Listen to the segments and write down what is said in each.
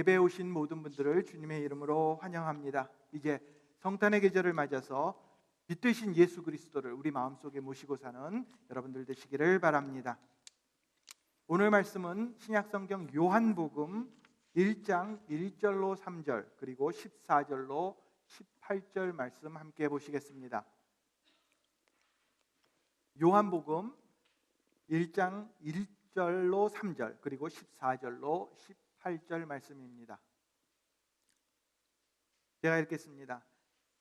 예배에 오신 모든 분들을 주님의 이름으로 환영합니다. 이제 성탄의 계절을 맞아서 빛 되신 예수 그리스도를 우리 마음속에 모시고 사는 여러분들 되시기를 바랍니다. 오늘 말씀은 신약성경 요한복음 1장 1절로 3절 그리고 14절로 18절 말씀 함께 보시겠습니다. 요한복음 1장 1절로 3절 그리고 14절로 18절 말씀입니다. 제가 읽겠습니다.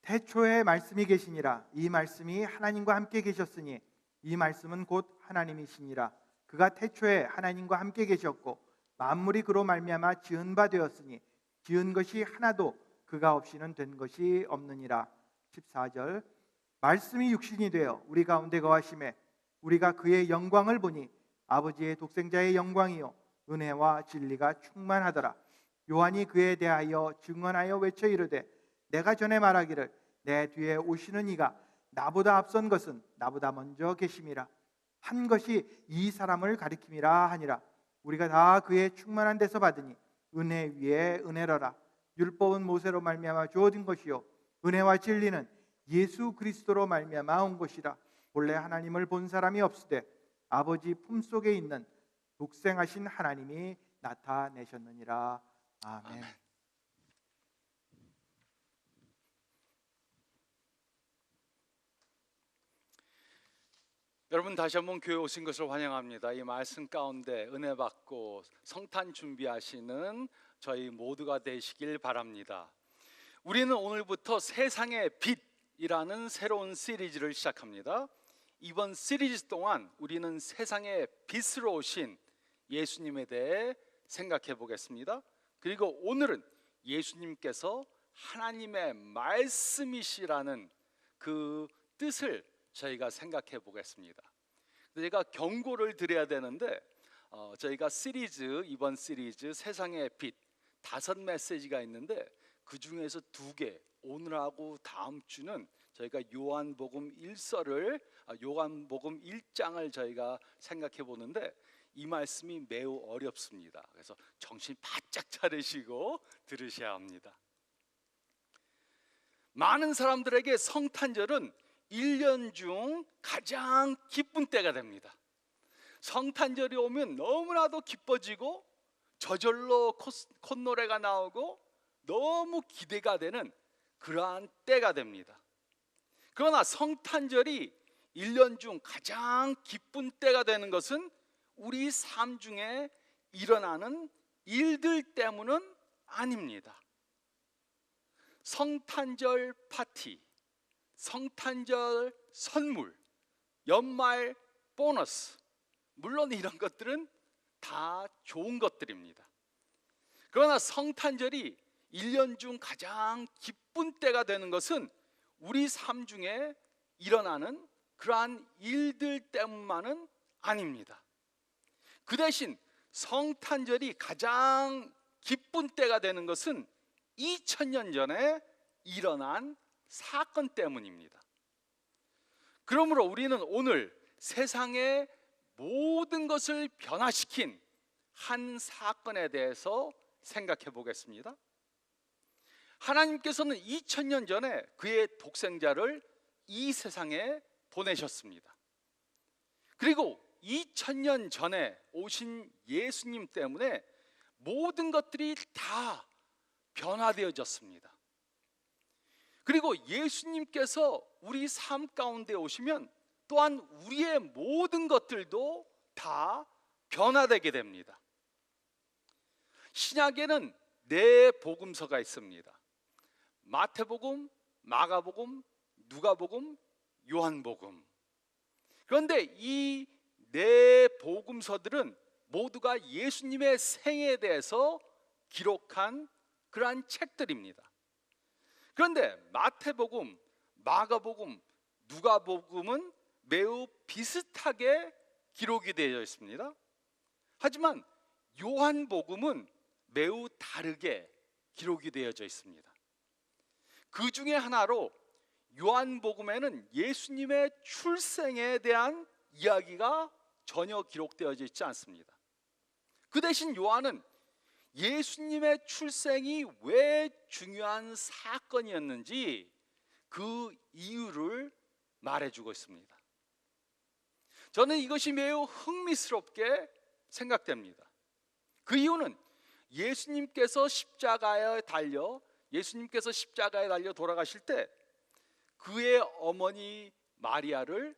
태초에 말씀이 계시니라. 이 말씀이 하나님과 함께 계셨으니 이 말씀은 곧 하나님이시니라. 그가 태초에 하나님과 함께 계셨고 만물이 그로 말미암아 지은 바 되었으니 지은 것이 하나도 그가 없이는 된 것이 없느니라. 14절 말씀이 육신이 되어 우리 가운데 거하심에 우리가 그의 영광을 보니 아버지의 독생자의 영광이요 은혜와 진리가 충만하더라. 요한이 그에 대하여 증언하여 외쳐 이르되 내가 전에 말하기를 내 뒤에 오시는 이가 나보다 앞선 것은 나보다 먼저 계심이라. 한 것이 이 사람을 가리킴이라 하니라. 우리가 다 그의 충만한 데서 받으니 은혜 위에 은혜로라. 율법은 모세로 말미암아 주어진 것이요 은혜와 진리는 예수 그리스도로 말미암아 온 것이라. 본래 하나님을 본 사람이 없으되 아버지 품속에 있는 독생하신 하나님이 나타내셨느니라. 아멘. 여러분 다시 한번 교회 오신 것을 환영합니다. 이 말씀 가운데 은혜 받고 성탄 준비하시는 저희 모두가 되시길 바랍니다. 우리는 오늘부터 세상의 빛이라는 새로운 시리즈를 시작합니다. 이번 시리즈 동안 우리는 세상의 빛으로 오신 예수님에 대해 생각해 보겠습니다. 그리고 오늘은 예수님께서 하나님의 말씀이시라는 그 뜻을 저희가 생각해 보겠습니다. 제가 경고를 드려야 되는데 저희가 이번 시리즈 세상의 빛 5 메시지가 있는데 그 중에서 2개 오늘하고 다음 주는 저희가 요한복음 1장을 저희가 생각해 보는데 이 말씀이 매우 어렵습니다. 그래서 정신 바짝 차리시고 들으셔야 합니다. 많은 사람들에게 성탄절은 1년 중 가장 기쁜 때가 됩니다. 성탄절이 오면 너무나도 기뻐지고 저절로 콧노래가 나오고 너무 기대가 되는 그러한 때가 됩니다. 그러나 성탄절이 1년 중 가장 기쁜 때가 되는 것은 우리 삶 중에 일어나는 일들 때문은 아닙니다. 성탄절 파티, 성탄절 선물, 연말 보너스, 물론 이런 것들은 다 좋은 것들입니다. 그러나 성탄절이 1년 중 가장 기쁜 때가 되는 것은 우리 삶 중에 일어나는 그러한 일들 때문만은 아닙니다. 그 대신 성탄절이 가장 기쁜 때가 되는 것은 2000년 전에 일어난 사건 때문입니다. 그러므로 우리는 오늘 세상의 모든 것을 변화시킨 한 사건에 대해서 생각해 보겠습니다. 하나님께서는 2000년 전에 그의 독생자를 이 세상에 보내셨습니다. 그리고 2000년 전에 오신 예수님 때문에 모든 것들이 다 변화되어졌습니다. 그리고 예수님께서 우리 삶 가운데 오시면 또한 우리의 모든 것들도 다 변화되게 됩니다. 신약에는 4 복음서가 있습니다. 마태복음, 마가복음, 누가복음, 요한복음. 그런데 이 4 복음서들은 모두가 예수님의 생애에 대해서 기록한 그러한 책들입니다. 그런데 마태복음, 마가복음, 누가복음은 매우 비슷하게 기록이 되어 있습니다. 하지만 요한복음은 매우 다르게 기록이 되어져 있습니다. 그 중에 하나로 요한복음에는 예수님의 출생에 대한 이야기가 전혀 기록되어져 있지 않습니다. 그 대신 요한은 예수님의 출생이 왜 중요한 사건이었는지 그 이유를 말해주고 있습니다. 저는 이것이 매우 흥미스럽게 생각됩니다. 그 이유는 예수님께서 십자가에 달려 돌아가실 때 그의 어머니 마리아를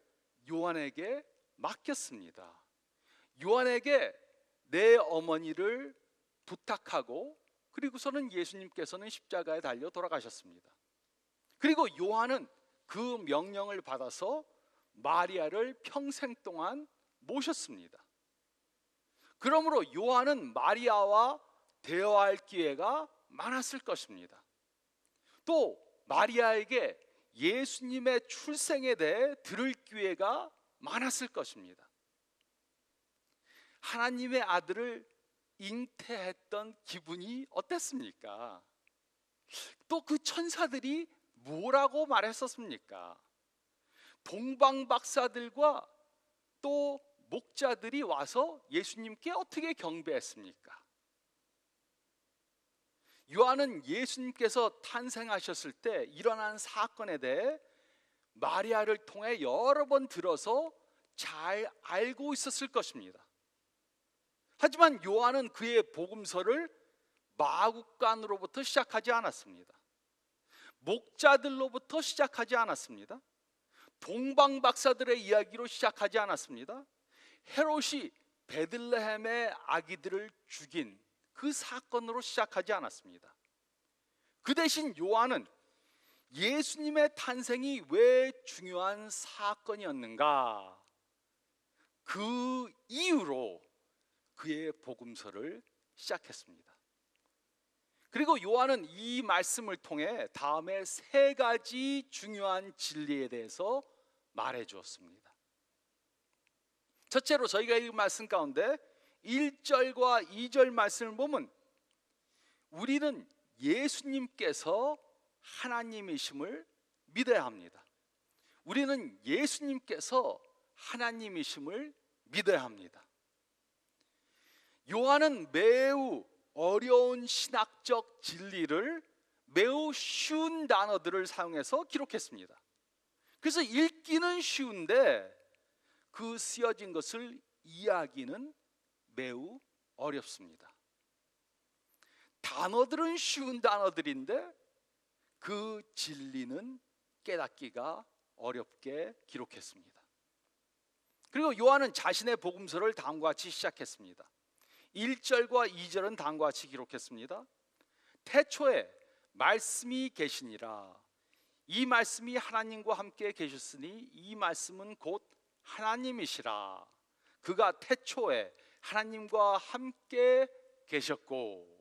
요한에게 맡겼습니다. 요한에게 내 어머니를 부탁하고, 그리고서는 예수님께서는 십자가에 달려 돌아가셨습니다. 그리고 요한은 그 명령을 받아서 마리아를 평생 동안 모셨습니다. 그러므로 요한은 마리아와 대화할 기회가 많았을 것입니다. 또 마리아에게 예수님의 출생에 대해 들을 기회가 많았을 것입니다. 하나님의 아들을 잉태했던 기분이 어땠습니까? 또 그 천사들이 뭐라고 말했었습니까? 동방박사들과 또 목자들이 와서 예수님께 어떻게 경배했습니까? 요한은 예수님께서 탄생하셨을 때 일어난 사건에 대해 마리아를 통해 여러 번 들어서 잘 알고 있었을 것입니다. 하지만 요한은 그의 복음서를 마국간으로부터 시작하지 않았습니다. 목자들로부터 시작하지 않았습니다. 동방박사들의 이야기로 시작하지 않았습니다. 헤롯이 베들레헴의 아기들을 죽인 그 사건으로 시작하지 않았습니다. 그 대신 요한은 예수님의 탄생이 왜 중요한 사건이었는가, 그 이유로 그의 복음서를 시작했습니다. 그리고 요한은 이 말씀을 통해 다음에 세 가지 중요한 진리에 대해서 말해 주었습니다. 첫째로 저희가 이 말씀 가운데 1절과 2절 말씀을 보면 우리는 예수님께서 하나님이심을 믿어야 합니다. 우리는 예수님께서 하나님이심을 믿어야 합니다. 요한은 매우 어려운 신학적 진리를 매우 쉬운 단어들을 사용해서 기록했습니다. 그래서 읽기는 쉬운데 그 쓰여진 것을 이해하기는 매우 어렵습니다. 단어들은 쉬운 단어들인데 그 진리는 깨닫기가 어렵게 기록했습니다. 그리고 요한은 자신의 복음서를 다음과 같이 시작했습니다. 1절과 2절은 다음과 같이 기록했습니다. 태초에 말씀이 계시니라. 이 말씀이 하나님과 함께 계셨으니 이 말씀은 곧 하나님이시라. 그가 태초에 하나님과 함께 계셨고,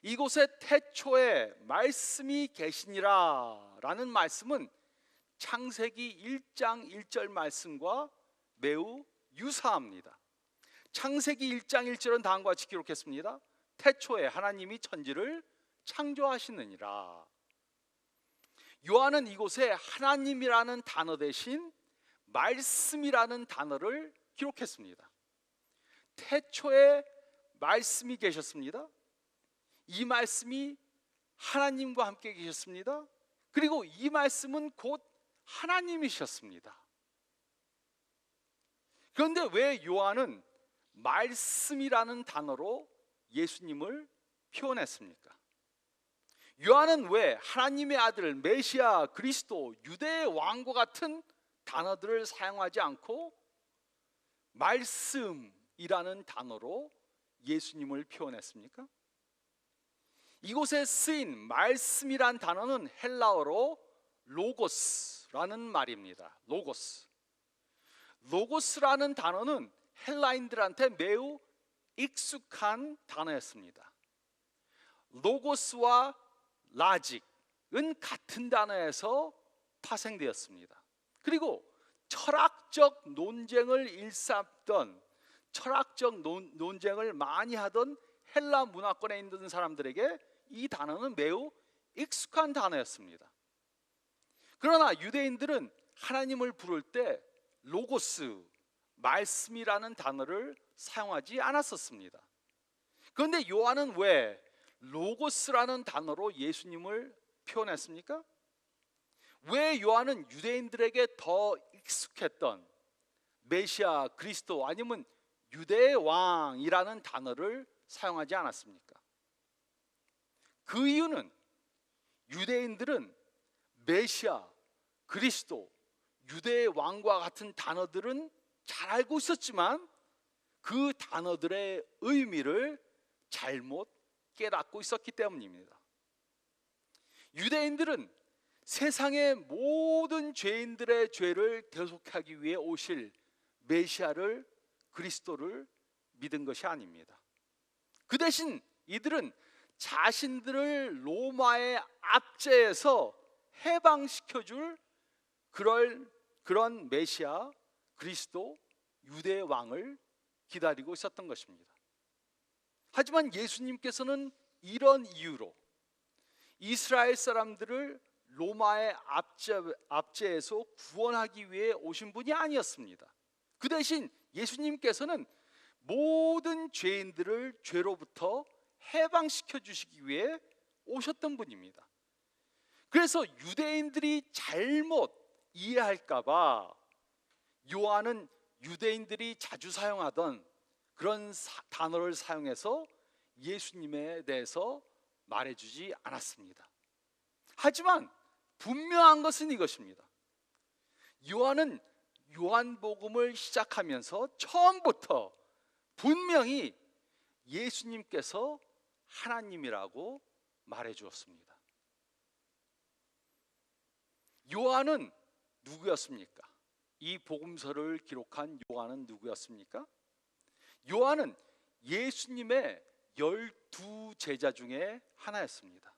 이곳에 태초에 말씀이 계시니라 라는 말씀은 창세기 1장 1절 말씀과 매우 유사합니다. 창세기 1장 1절은 다음과 같이 기록했습니다. 태초에 하나님이 천지를 창조하시느니라. 요한은 이곳에 하나님이라는 단어 대신 말씀이라는 단어를 기록했습니다. 태초에 말씀이 계셨습니다. 이 말씀이 하나님과 함께 계셨습니다. 그리고 이 말씀은 곧 하나님이셨습니다. 그런데 왜 요한은 말씀이라는 단어로 예수님을 표현했습니까? 요한은 왜 하나님의 아들, 메시아, 그리스도, 유대의 왕과 같은 단어들을 사용하지 않고 말씀이라는 단어로 예수님을 표현했습니까? 이곳에 쓰인 말씀이란 단어는 헬라어로 로고스라는 말입니다. 로고스라는 단어는 헬라인들한테 매우 익숙한 단어였습니다. 로고스와 라직은 같은 단어에서 파생되었습니다. 그리고 철학적 논쟁을 일삼던, 철학적 논쟁을 많이 하던 헬라 문화권에 있는 사람들에게 이 단어는 매우 익숙한 단어였습니다. 그러나 유대인들은 하나님을 부를 때 로고스, 말씀이라는 단어를 사용하지 않았었습니다. 그런데 요한은 왜 로고스라는 단어로 예수님을 표현했습니까? 왜 요한은 유대인들에게 더 익숙했던 메시아, 그리스도 아니면 유대의 왕이라는 단어를 사용하지 않았습니까? 그 이유는 유대인들은 메시아, 그리스도, 유대의 왕과 같은 단어들은 잘 알고 있었지만 그 단어들의 의미를 잘못 깨닫고 있었기 때문입니다. 유대인들은 세상의 모든 죄인들의 죄를 대속하기 위해 오실 메시아를, 그리스도를 믿은 것이 아닙니다. 그 대신 이들은 자신들을 로마의 압제에서 해방시켜줄 그런 메시아, 그리스도, 유대의 왕을 기다리고 있었던 것입니다. 하지만 예수님께서는 이런 이유로 이스라엘 사람들을 로마의 압제에서 구원하기 위해 오신 분이 아니었습니다. 그 대신 예수님께서는 모든 죄인들을 죄로부터 해방시켜 주시기 위해 오셨던 분입니다. 그래서 유대인들이 잘못 이해할까 봐 요한은 유대인들이 자주 사용하던 그런 단어를 사용해서 예수님에 대해서 말해주지 않았습니다. 하지만 분명한 것은 이것입니다. 요한은 요한복음을 시작하면서 처음부터 분명히 예수님께서 하나님이라고 말해주었습니다. 요한은 누구였습니까? 이 복음서를 기록한 요한은 누구였습니까? 요한은 예수님의 12 제자 중에 하나였습니다.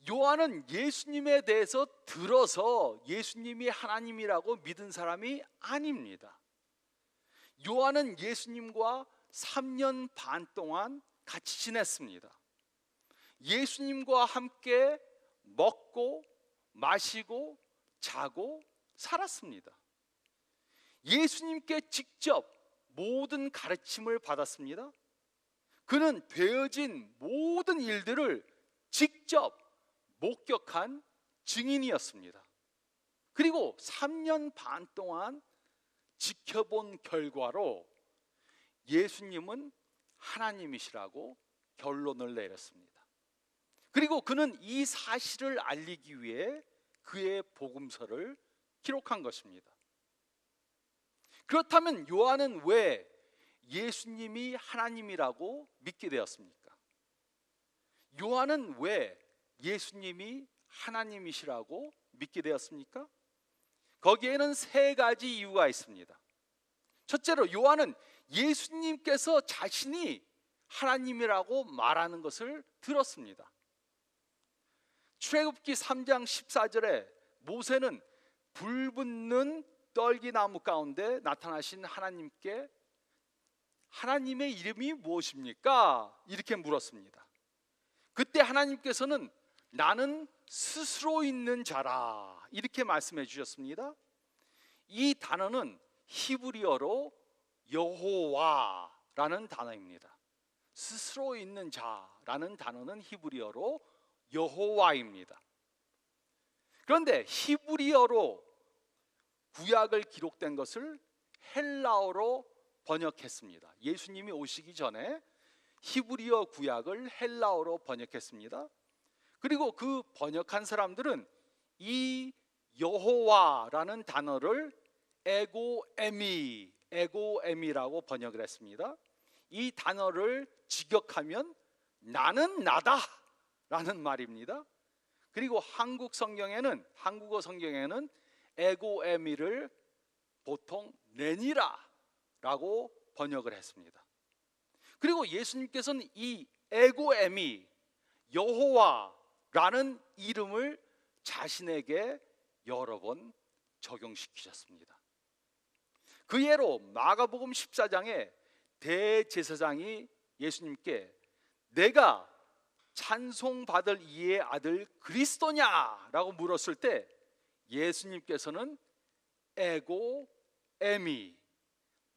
요한은 예수님에 대해서 들어서 예수님이 하나님이라고 믿은 사람이 아닙니다. 요한은 예수님과 3년 반 동안 같이 지냈습니다. 예수님과 함께 먹고 마시고 자고 살았습니다. 예수님께 직접 모든 가르침을 받았습니다. 그는 되어진 모든 일들을 직접 목격한 증인이었습니다. 그리고 3년 반 동안 지켜본 결과로 예수님은 하나님이시라고 결론을 내렸습니다. 그리고 그는 이 사실을 알리기 위해 그의 복음서를 기록한 것입니다. 그렇다면 요한은 왜 예수님이 하나님이라고 믿게 되었습니까? 요한은 왜 예수님이 하나님이시라고 믿게 되었습니까? 거기에는 3가지 이유가 있습니다. 첫째로 요한은 예수님께서 자신이 하나님이라고 말하는 것을 들었습니다. 출애굽기 3장 14절에 모세는 불붙는 떨기나무 가운데 나타나신 하나님께 하나님의 이름이 무엇입니까? 이렇게 물었습니다. 그때 하나님께서는 나는 스스로 있는 자라 이렇게 말씀해 주셨습니다. 이 단어는 히브리어로 여호와라는 단어입니다. 스스로 있는 자라는 단어는 히브리어로 여호와입니다. 그런데 히브리어로 구약을 기록된 것을 헬라어로 번역했습니다. 예수님이 오시기 전에 히브리어 구약을 헬라어로 번역했습니다. 그리고 그 번역한 사람들은 이 여호와라는 단어를 에고에미라고 번역을 했습니다. 이 단어를 직역하면 나는 나다 라는 말입니다. 그리고 한국어 성경에는 에고에미를 보통 내니라 라고 번역을 했습니다. 그리고 예수님께서는 이 에고에미 여호와라는 이름을 자신에게 여러 번 적용시키셨습니다. 그 예로 마가복음 14장에 대제사장이 예수님께 내가 찬송받을 이의 아들 그리스도냐라고 물었을 때 예수님께서는 에고 에미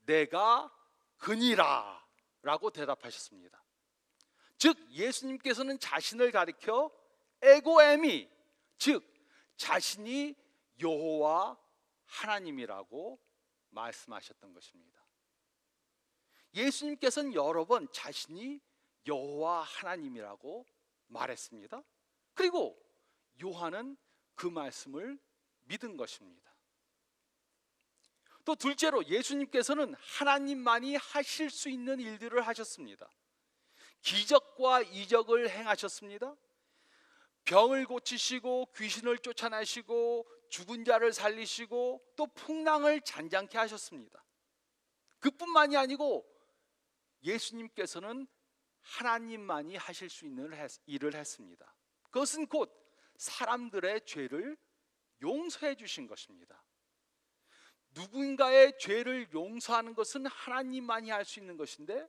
내가 그니라 라고 대답하셨습니다. 즉 예수님께서는 자신을 가리켜 에고에미, 즉 자신이 여호와 하나님이라고 말씀하셨던 것입니다. 예수님께서는 여러 번 자신이 여호와 하나님이라고 말했습니다. 그리고 요한은 그 말씀을 믿은 것입니다. 또 둘째로 예수님께서는 하나님만이 하실 수 있는 일들을 하셨습니다. 기적과 이적을 행하셨습니다. 병을 고치시고 귀신을 쫓아내시고 죽은 자를 살리시고 또 풍랑을 잔잔케 하셨습니다. 그뿐만이 아니고 예수님께서는 하나님만이 하실 수 있는 일을 했습니다. 그것은 곧 사람들의 죄를 용서해 주신 것입니다. 누군가의 죄를 용서하는 것은 하나님만이 할 수 있는 것인데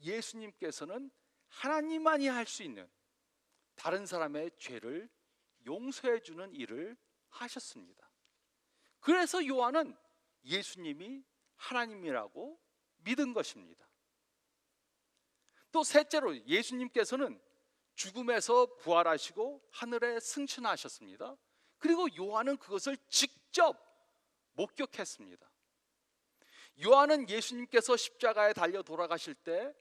예수님께서는 하나님만이 할 수 있는 다른 사람의 죄를 용서해 주는 일을 하셨습니다. 그래서 요한은 예수님이 하나님이라고 믿은 것입니다. 또 셋째로 예수님께서는 죽음에서 부활하시고 하늘에 승천하셨습니다. 그리고 요한은 그것을 직접 목격했습니다. 요한은 예수님께서 십자가에 달려 돌아가실 때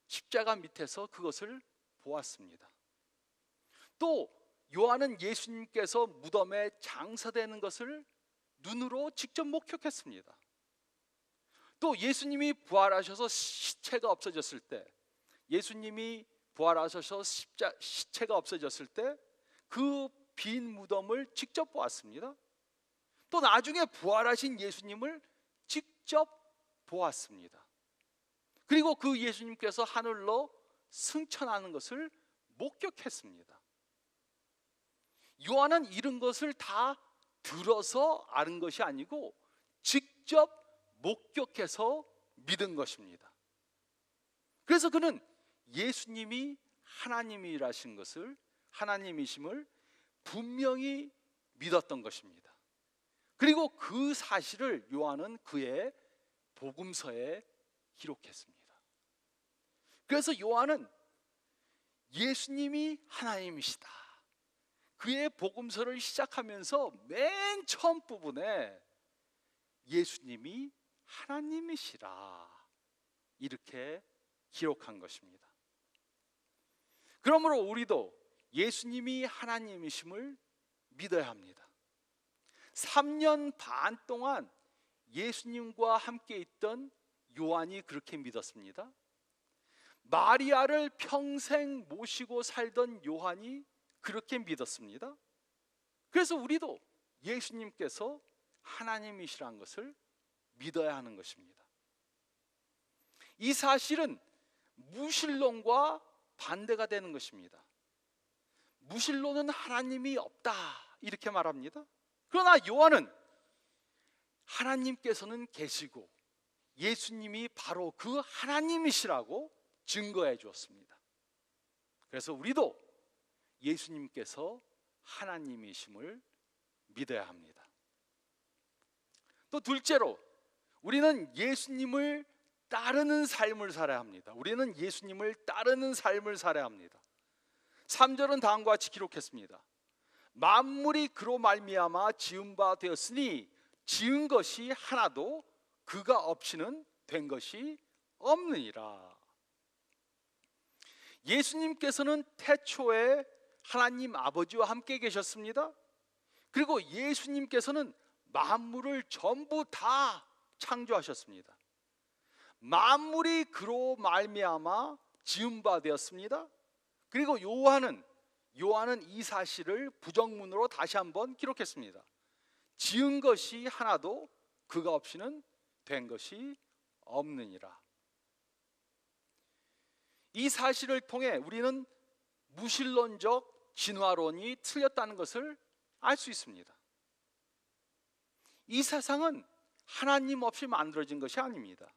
십자가 밑에서 그것을 보았습니다. 또 요한은 예수님께서 무덤에 장사되는 것을 눈으로 직접 목격했습니다. 또 예수님이 부활하셔서 시체가 없어졌을 때, 예수님이 부활하셔서 시체가 없어졌을 때 그 빈 무덤을 직접 보았습니다. 또 나중에 부활하신 예수님을 직접 보았습니다. 그리고 그 예수님께서 하늘로 승천하는 것을 목격했습니다. 요한은 이런 것을 다 들어서 아는 것이 아니고 직접 목격해서 믿은 것입니다. 그래서 그는 예수님이 하나님이라신 것을, 하나님이심을 분명히 믿었던 것입니다. 그리고 그 사실을 요한은 그의 복음서에 기록했습니다. 그래서 요한은 예수님이 하나님이시다, 그의 복음서를 시작하면서 맨 처음 부분에 예수님이 하나님이시라 이렇게 기록한 것입니다. 그러므로 우리도 예수님이 하나님이심을 믿어야 합니다. 3년 반 동안 예수님과 함께 있던 요한이 그렇게 믿었습니다. 마리아를 평생 모시고 살던 요한이 그렇게 믿었습니다. 그래서 우리도 예수님께서 하나님이시라는 것을 믿어야 하는 것입니다. 이 사실은 무신론과 반대가 되는 것입니다. 무신론은 하나님이 없다 이렇게 말합니다. 그러나 요한은 하나님께서는 계시고 예수님이 바로 그 하나님이시라고 증거해 주었습니다. 그래서 우리도 예수님께서 하나님이심을 믿어야 합니다. 또 둘째로 우리는 예수님을 따르는 삶을 살아야 합니다. 우리는 예수님을 따르는 삶을 살아야 합니다. 3절은 다음과 같이 기록했습니다. 만물이 그로 말미암아 지은 바 되었으니 지은 것이 하나도 그가 없이는 된 것이 없느니라. 예수님께서는 태초에 하나님 아버지와 함께 계셨습니다. 그리고 예수님께서는 만물을 전부 다 창조하셨습니다. 만물이 그로 말미암아 지은 바 되었습니다. 그리고 요한은 이 사실을 부정문으로 다시 한번 기록했습니다. 지은 것이 하나도 그가 없이는 된 것이 없느니라. 이 사실을 통해 우리는 무신론적 진화론이 틀렸다는 것을 알 수 있습니다. 이 세상은 하나님 없이 만들어진 것이 아닙니다.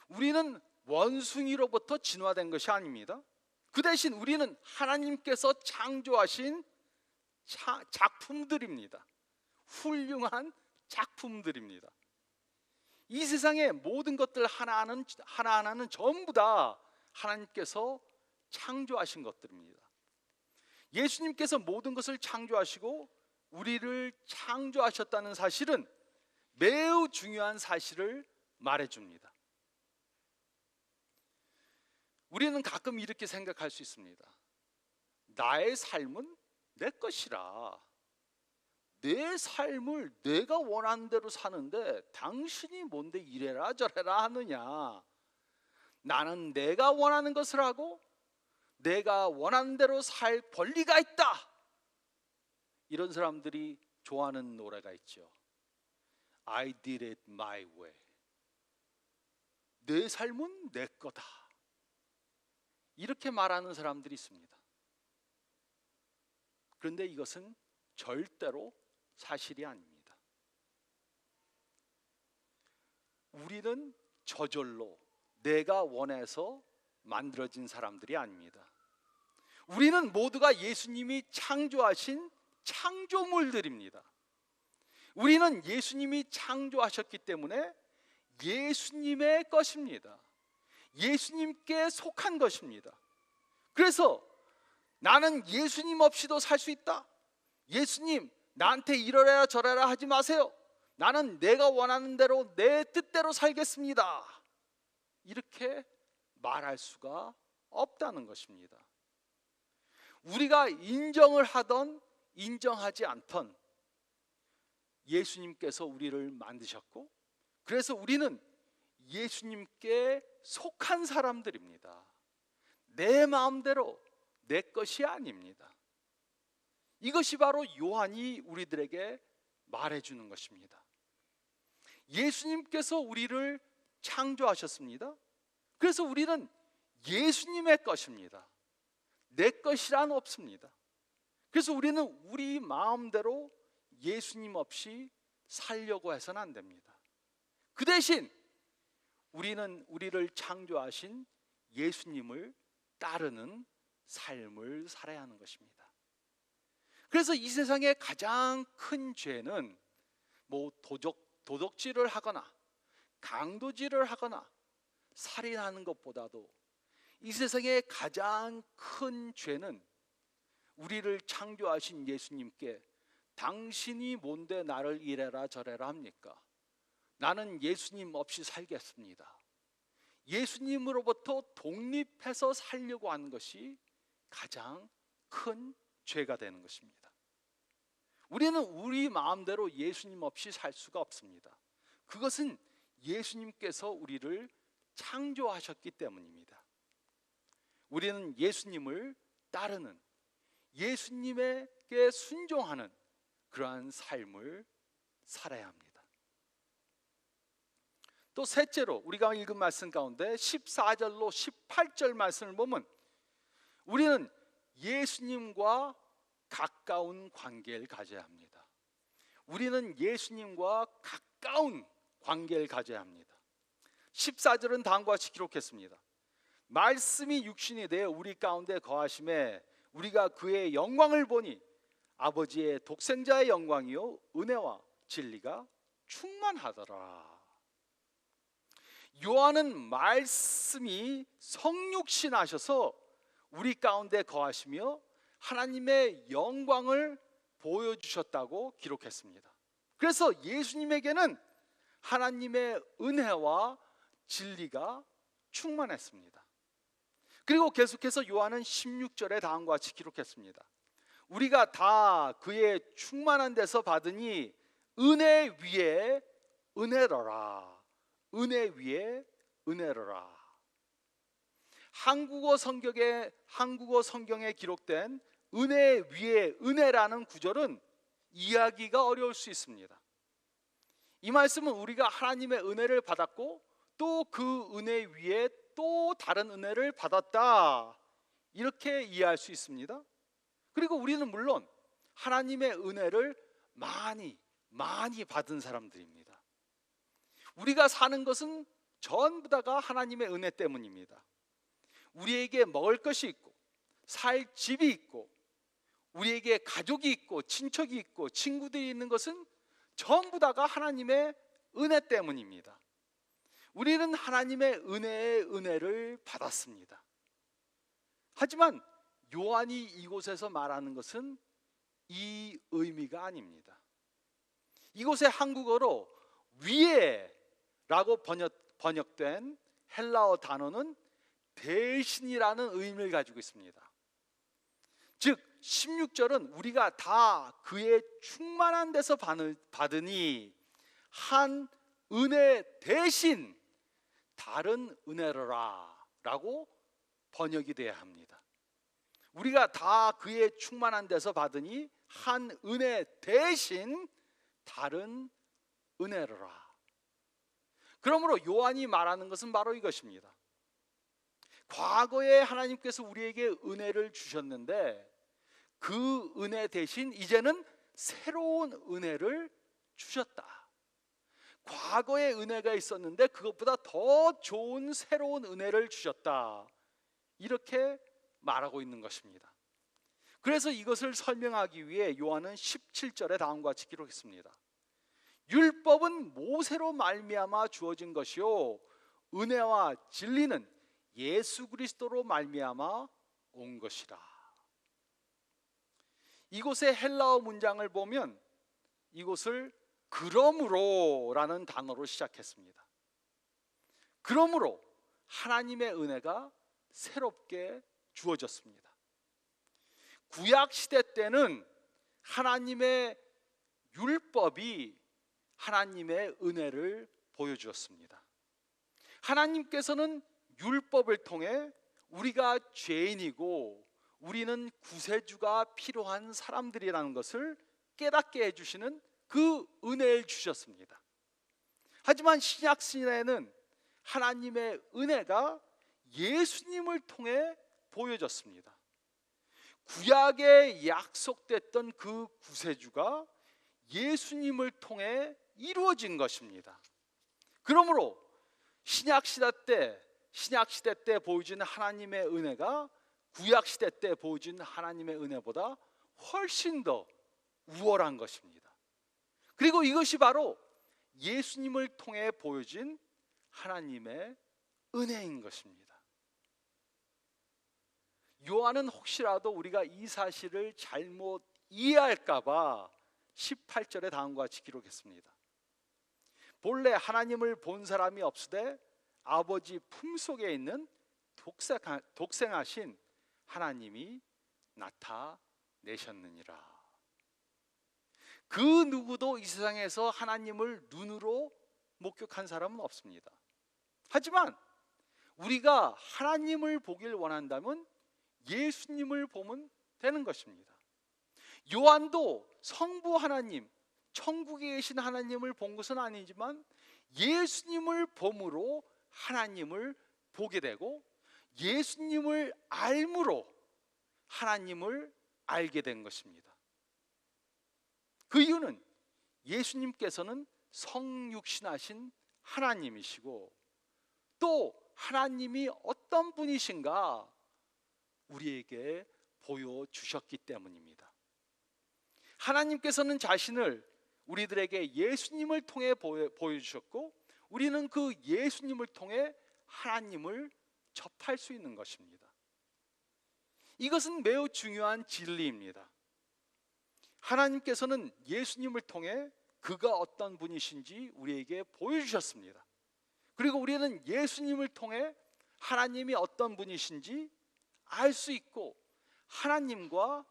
우리는 원숭이로부터 진화된 것이 아닙니다. 그 대신 우리는 하나님께서 창조하신 작품들입니다. 훌륭한 작품들입니다. 이 세상의 모든 것들 하나하나는 전부 다 하나님께서 창조하신 것들입니다. 예수님께서 모든 것을 창조하시고 우리를 창조하셨다는 사실은 매우 중요한 사실을 말해줍니다. 우리는 가끔 이렇게 생각할 수 있습니다. 나의 삶은 내 것이라. 내 삶을 내가 원하는 대로 사는데 당신이 뭔데 이래라 저래라 하느냐. 나는 내가 원하는 것을 하고 내가 원하는 대로 살 권리가 있다. 이런 사람들이 좋아하는 노래가 있죠. I did it my way. 내 삶은 내 거다. 이렇게 말하는 사람들이 있습니다. 그런데 이것은 절대로 사실이 아닙니다. 우리는 저절로 내가 원해서 만들어진 사람들이 아닙니다. 우리는 모두가 예수님이 창조하신 창조물들입니다. 우리는 예수님이 창조하셨기 때문에 예수님의 것입니다. 예수님께 속한 것입니다. 그래서 나는 예수님 없이도 살 수 있다. 예수님 나한테 이러라 저러라 하지 마세요. 나는 내가 원하는 대로 내 뜻대로 살겠습니다. 이렇게 말할 수가 없다는 것입니다. 우리가 인정을 하던 인정하지 않던 예수님께서 우리를 만드셨고, 그래서 우리는 예수님께 속한 사람들입니다. 내 마음대로 내 것이 아닙니다. 이것이 바로 요한이 우리들에게 말해주는 것입니다. 예수님께서 우리를 창조하셨습니다. 그래서 우리는 예수님의 것입니다. 내 것이란 없습니다. 그래서 우리는 우리 마음대로 예수님 없이 살려고 해서는 안 됩니다. 그 대신 우리는 우리를 창조하신 예수님을 따르는 삶을 살아야 하는 것입니다. 그래서 이 세상의 가장 큰 죄는 도적질을 하거나 강도질을 하거나 살인하는 것보다도 이 세상의 가장 큰 죄는 우리를 창조하신 예수님께 당신이 뭔데 나를 이래라 저래라 합니까? 나는 예수님 없이 살겠습니다. 예수님으로부터 독립해서 살려고 하는 것이 가장 큰 죄가 되는 것입니다. 우리는 우리 마음대로 예수님 없이 살 수가 없습니다. 그것은 예수님께서 우리를 창조하셨기 때문입니다. 우리는 예수님을 따르는, 예수님에게 순종하는 그러한 삶을 살아야 합니다. 또 셋째로 우리가 읽은 말씀 가운데 14절로 18절 말씀을 보면 우리는 예수님과 가까운 관계를 가져야 합니다. 우리는 예수님과 가까운 관계를 가져야 합니다. 14절은 다음과 같이 기록했습니다. 말씀이 육신이 되어 우리 가운데 거하심에 우리가 그의 영광을 보니 아버지의 독생자의 영광이요 은혜와 진리가 충만하더라. 요한은 말씀이 성육신 하셔서 우리 가운데 거하시며 하나님의 영광을 보여주셨다고 기록했습니다. 그래서 예수님에게는 하나님의 은혜와 진리가 충만했습니다. 그리고 계속해서 요한은 16절에 다음과 같이 기록했습니다. 우리가 다 그의 충만한 데서 받으니 은혜 위에 은혜로라. 은혜 위에 은혜로라. 한국어 성경에 기록된 은혜 위에 은혜라는 구절은 이해하기가 어려울 수 있습니다. 이 말씀은 우리가 하나님의 은혜를 받았고 또 그 은혜 위에 또 다른 은혜를 받았다, 이렇게 이해할 수 있습니다. 그리고 우리는 물론 하나님의 은혜를 많이 받은 사람들입니다. 우리가 사는 것은 전부 다가 하나님의 은혜 때문입니다. 우리에게 먹을 것이 있고 살 집이 있고 우리에게 가족이 있고 친척이 있고 친구들이 있는 것은 전부 다가 하나님의 은혜 때문입니다. 우리는 하나님의 은혜의 은혜를 받았습니다. 하지만 요한이 이곳에서 말하는 것은 이 의미가 아닙니다. 이곳에 한국어로 위에라고 번역된 헬라어 단어는 대신이라는 의미를 가지고 있습니다. 즉 16절은 우리가 다 그의 충만한 데서 받으니 한 은혜 대신 다른 은혜로라 라고 번역이 돼야 합니다. 우리가 다 그의 충만한 데서 받으니 한 은혜 대신 다른 은혜로라. 그러므로 요한이 말하는 것은 바로 이것입니다. 과거에 하나님께서 우리에게 은혜를 주셨는데 그 은혜 대신 이제는 새로운 은혜를 주셨다. 과거의 은혜가 있었는데 그것보다 더 좋은 새로운 은혜를 주셨다. 이렇게 말하고 있는 것입니다. 그래서 이것을 설명하기 위해 요한은 17절에 다음과 같이 기록했습니다. 율법은 모세로 말미암아 주어진 것이요 은혜와 진리는 예수 그리스도로 말미암아 온 것이라. 이곳의 헬라어 문장을 보면 이곳을 그러므로라는 단어로 시작했습니다. 그러므로 하나님의 은혜가 새롭게 주어졌습니다. 구약 시대 때는 하나님의 율법이 하나님의 은혜를 보여주었습니다. 하나님께서는 율법을 통해 우리가 죄인이고 우리는 구세주가 필요한 사람들이라는 것을 깨닫게 해주시는 그 은혜를 주셨습니다. 하지만 신약 시대에는 하나님의 은혜가 예수님을 통해 보여졌습니다. 구약에 약속됐던 그 구세주가 예수님을 통해 이루어진 것입니다. 그러므로 신약 시대 때 보여진 하나님의 은혜가 구약 시대 때 보여진 하나님의 은혜보다 훨씬 더 우월한 것입니다. 그리고 이것이 바로 예수님을 통해 보여진 하나님의 은혜인 것입니다. 요한은 혹시라도 우리가 이 사실을 잘못 이해할까 봐 18절에 다음과 같이 기록했습니다. 본래 하나님을 본 사람이 없으되 아버지 품속에 있는 독생하신 하나님이 나타내셨느니라. 그 누구도 이 세상에서 하나님을 눈으로 목격한 사람은 없습니다. 하지만 우리가 하나님을 보길 원한다면 예수님을 보면 되는 것입니다. 요한도 성부 하나님, 천국에 계신 하나님을 본 것은 아니지만 예수님을 봄으로 하나님을 보게 되고 예수님을 알므로 하나님을 알게 된 것입니다. 그 이유는 예수님께서는 성육신하신 하나님이시고 또 하나님이 어떤 분이신가 우리에게 보여주셨기 때문입니다. 하나님께서는 자신을 우리들에게 예수님을 통해 보여주셨고 우리는 그 예수님을 통해 하나님을 접할 수 있는 것입니다. 이것은 매우 중요한 진리입니다. 하나님께서는 예수님을 통해 그가 어떤 분이신지 우리에게 보여주셨습니다. 그리고 우리는 예수님을 통해 하나님이 어떤 분이신지 알 수 있고 하나님과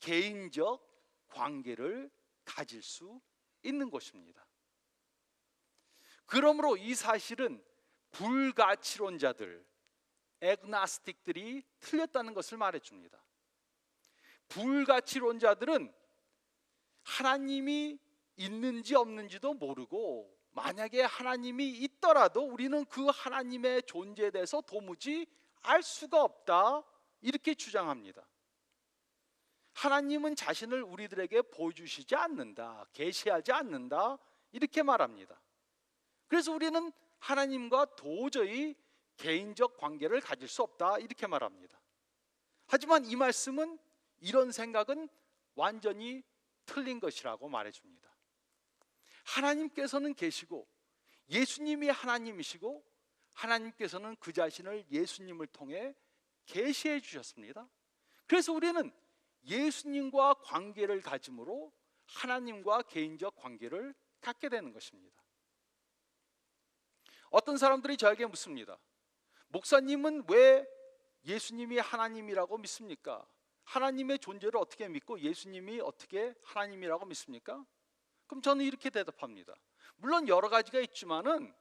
개인적 관계를 가질 수 있는 것입니다. 그러므로 이 사실은 불가치론자들, 애그나스틱들이 틀렸다는 것을 말해줍니다. 불가치론자들은 하나님이 있는지 없는지도 모르고 만약에 하나님이 있더라도 우리는 그 하나님의 존재에 대해서 도무지 알 수가 없다 이렇게 주장합니다. 하나님은 자신을 우리들에게 보여주시지 않는다, 계시하지 않는다 이렇게 말합니다. 그래서 우리는 하나님과 도저히 개인적 관계를 가질 수 없다 이렇게 말합니다. 하지만 이 말씀은 이런 생각은 완전히 틀린 것이라고 말해줍니다. 하나님께서는 계시고 예수님이 하나님이시고 하나님께서는 그 자신을 예수님을 통해 계시해 주셨습니다. 그래서 우리는 예수님과 관계를 가짐으로 하나님과 개인적 관계를 갖게 되는 것입니다. 어떤 사람들이 저에게 묻습니다. 목사님은 왜 예수님이 하나님이라고 믿습니까? 하나님의 존재를 어떻게 믿고 예수님이 어떻게 하나님이라고 믿습니까? 그럼 저는 이렇게 대답합니다. 물론 여러 가지가 있지만은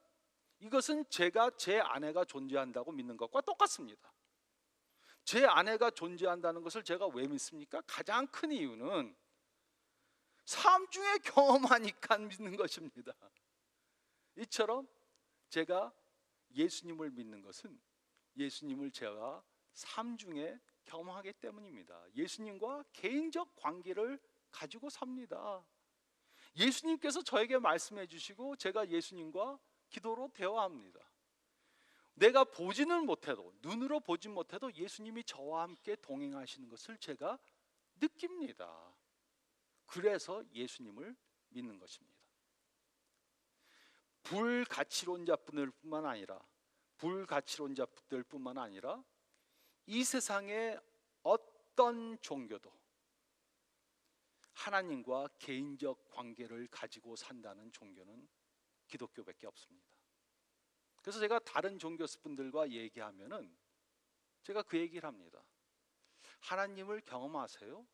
이것은 제가 제 아내가 존재한다고 믿는 것과 똑같습니다. 제 아내가 존재한다는 것을 제가 왜 믿습니까? 가장 큰 이유는 삶 중에 경험하니까 믿는 것입니다. 이처럼 제가 예수님을 믿는 것은 예수님을 제가 삶 중에 경험하기 때문입니다. 예수님과 개인적 관계를 가지고 삽니다. 예수님께서 저에게 말씀해 주시고 제가 예수님과 기도로 대화합니다. 내가 보지는 못해도, 눈으로 보진 못해도 예수님이 저와 함께 동행하시는 것을 제가 느낍니다. 그래서 예수님을 믿는 것입니다. 불가치론자들뿐만 아니라 이 세상의 어떤 종교도 하나님과 개인적 관계를 가지고 산다는 종교는 기독교밖에 없습니다. 그래서 제가 다른 종교분들과 얘기하면은 제가 그 얘기를 합니다. 하나님을 경험하세요?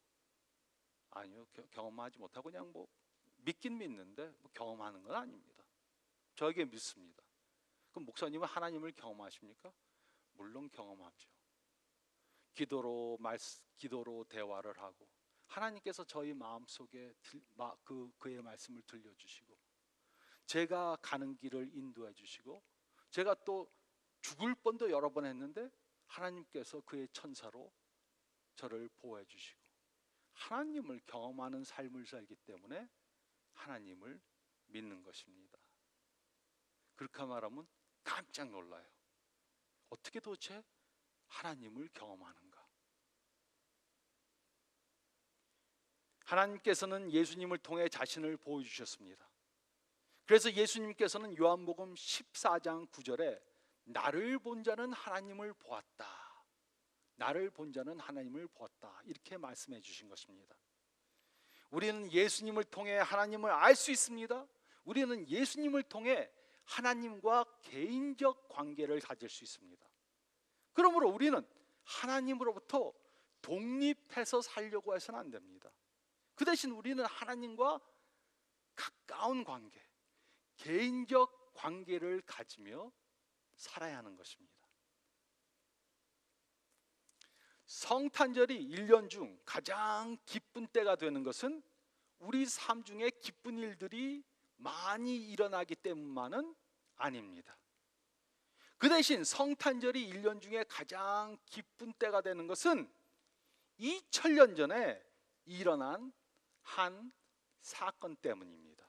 아니요, 경험하지 못하고 그냥 뭐 믿긴 믿는데 뭐 경험하는 건 아닙니다. 저에게 믿습니다. 그럼 목사님은 하나님을 경험하십니까? 물론 경험하죠. 기도로 대화를 하고 하나님께서 저희 마음속에 그의 말씀을 들려주시고 제가 가는 길을 인도해 주시고 제가 또 죽을 뻔도 여러 번 했는데 하나님께서 그의 천사로 저를 보호해 주시고 하나님을 경험하는 삶을 살기 때문에 하나님을 믿는 것입니다. 그렇게 말하면 깜짝 놀라요. 어떻게 도대체 하나님을 경험하는가? 하나님께서는 예수님을 통해 자신을 보여주셨습니다. 그래서 예수님께서는 요한복음 14장 9절에 나를 본 자는 하나님을 보았다. 나를 본 자는 하나님을 보았다. 이렇게 말씀해 주신 것입니다. 우리는 예수님을 통해 하나님을 알 수 있습니다. 우리는 예수님을 통해 하나님과 개인적 관계를 가질 수 있습니다. 그러므로 우리는 하나님으로부터 독립해서 살려고 해서는 안 됩니다. 그 대신 우리는 하나님과 가까운 관계, 개인적 관계를 가지며 살아야 하는 것입니다. 성탄절이 1년 중 가장 기쁜 때가 되는 것은 우리 삶 중에 기쁜 일들이 많이 일어나기 때문만은 아닙니다. 그 대신 성탄절이 1년 중에 가장 기쁜 때가 되는 것은 2000년 전에 일어난 한 사건 때문입니다.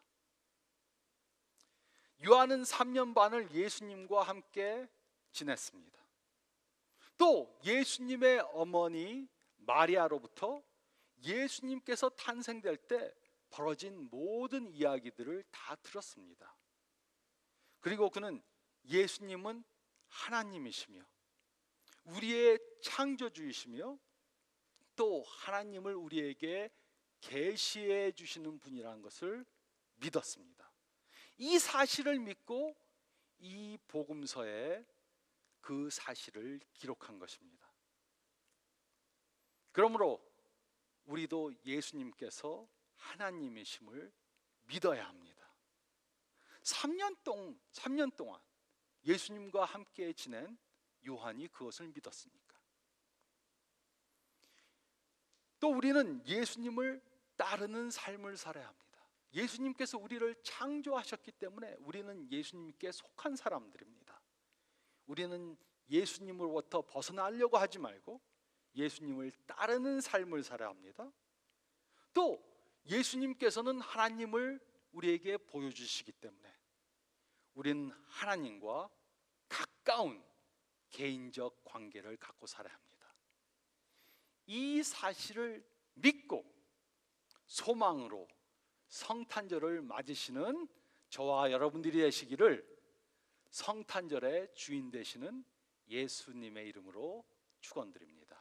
요한은 3년 반을 예수님과 함께 지냈습니다. 또 예수님의 어머니 마리아로부터 예수님께서 탄생될 때 벌어진 모든 이야기들을 다 들었습니다. 그리고 그는 예수님은 하나님이시며 우리의 창조주이시며 또 하나님을 우리에게 계시해 주시는 분이라는 것을 믿었습니다. 이 사실을 믿고 이 복음서에 그 사실을 기록한 것입니다. 그러므로 우리도 예수님께서 하나님이심을 믿어야 합니다. 3년 동안 예수님과 함께 지낸 요한이 그것을 믿었으니까. 또 우리는 예수님을 따르는 삶을 살아야 합니다. 예수님께서 우리를 창조하셨기 때문에 우리는 예수님께 속한 사람들입니다. 우리는 예수님으로부터 벗어나려고 하지 말고 예수님을 따르는 삶을 살아야 합니다. 또 예수님께서는 하나님을 우리에게 보여주시기 때문에 우리는 하나님과 가까운 개인적 관계를 갖고 살아야 합니다. 이 사실을 믿고 소망으로 성탄절을 맞으시는 저와 여러분들이 되시기를 성탄절의 주인 되시는 예수님의 이름으로 축원드립니다.